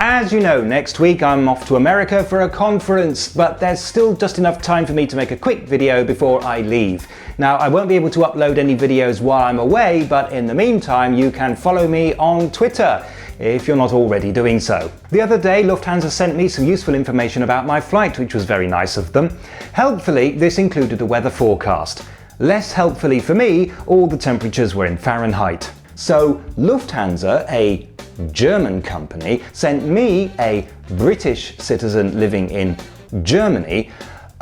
As you know, next week I'm off to America for a conference, but there's still just enough time for me to make a quick video before I leave. Now, I won't be able to upload any videos while I'm away, but in the meantime you can follow me on Twitter, if you're not already doing so. The other day, Lufthansa sent me some useful information about my flight, which was very nice of them. Helpfully, this included a weather forecast. Less helpfully for me, all the temperatures were in Fahrenheit. So Lufthansa, a German company, sent me, a British citizen living in Germany,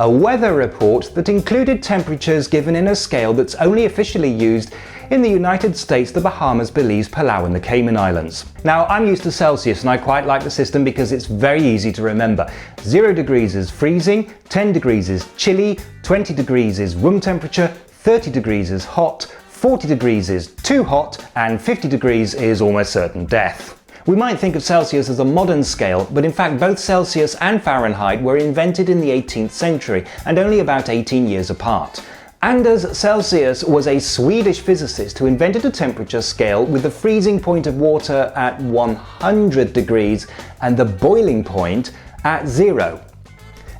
a weather report that included temperatures given in a scale that's only officially used in the United States, the Bahamas, Belize, Palau and the Cayman Islands. Now, I'm used to Celsius and I quite like the system because it's very easy to remember. 0 degrees is freezing, 10 degrees is chilly, 20 degrees is room temperature, 30 degrees is hot, 40 degrees is too hot, and 50 degrees is almost certain death. We might think of Celsius as a modern scale, but in fact both Celsius and Fahrenheit were invented in the 18th century and only about 18 years apart. Anders Celsius was a Swedish physicist who invented a temperature scale with the freezing point of water at 100 degrees and the boiling point at 0.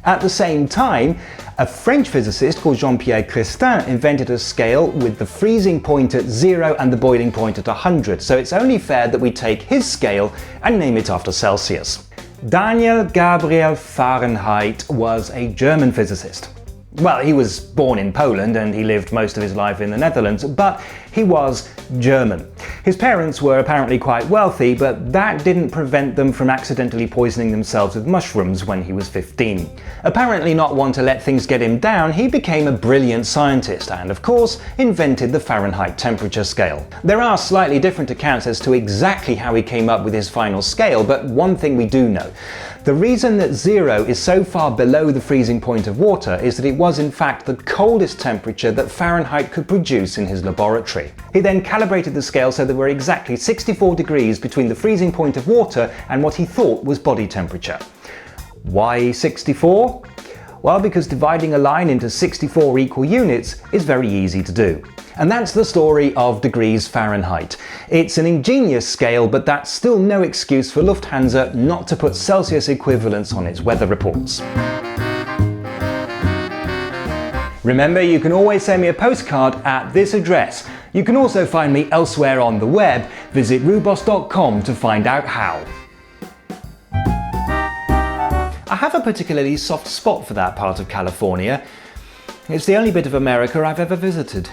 At the same time, a French physicist called Jean-Pierre Christin invented a scale with the freezing point at 0 and the boiling point at 100, so it's only fair that we take his scale and name it after Celsius. Daniel Gabriel Fahrenheit was a German physicist. Well, he was born in Poland and he lived most of his life in the Netherlands, but he was German. His parents were apparently quite wealthy, but that didn't prevent them from accidentally poisoning themselves with mushrooms when he was 15. Apparently not one to let things get him down, he became a brilliant scientist and, of course, invented the Fahrenheit temperature scale. There are slightly different accounts as to exactly how he came up with his final scale, but one thing we do know. The reason that 0 is so far below the freezing point of water is that it was in fact the coldest temperature that Fahrenheit could produce in his laboratory. He then calibrated the scale so there were exactly 64 degrees between the freezing point of water and what he thought was body temperature. Why 64? Well, because dividing a line into 64 equal units is very easy to do. And that's the story of degrees Fahrenheit. It's an ingenious scale, but that's still no excuse for Lufthansa not to put Celsius equivalents on its weather reports. Remember, you can always send me a postcard at this address. You can also find me elsewhere on the web. Visit Rewboss.com to find out how. I have a particularly soft spot for that part of California. It's the only bit of America I've ever visited.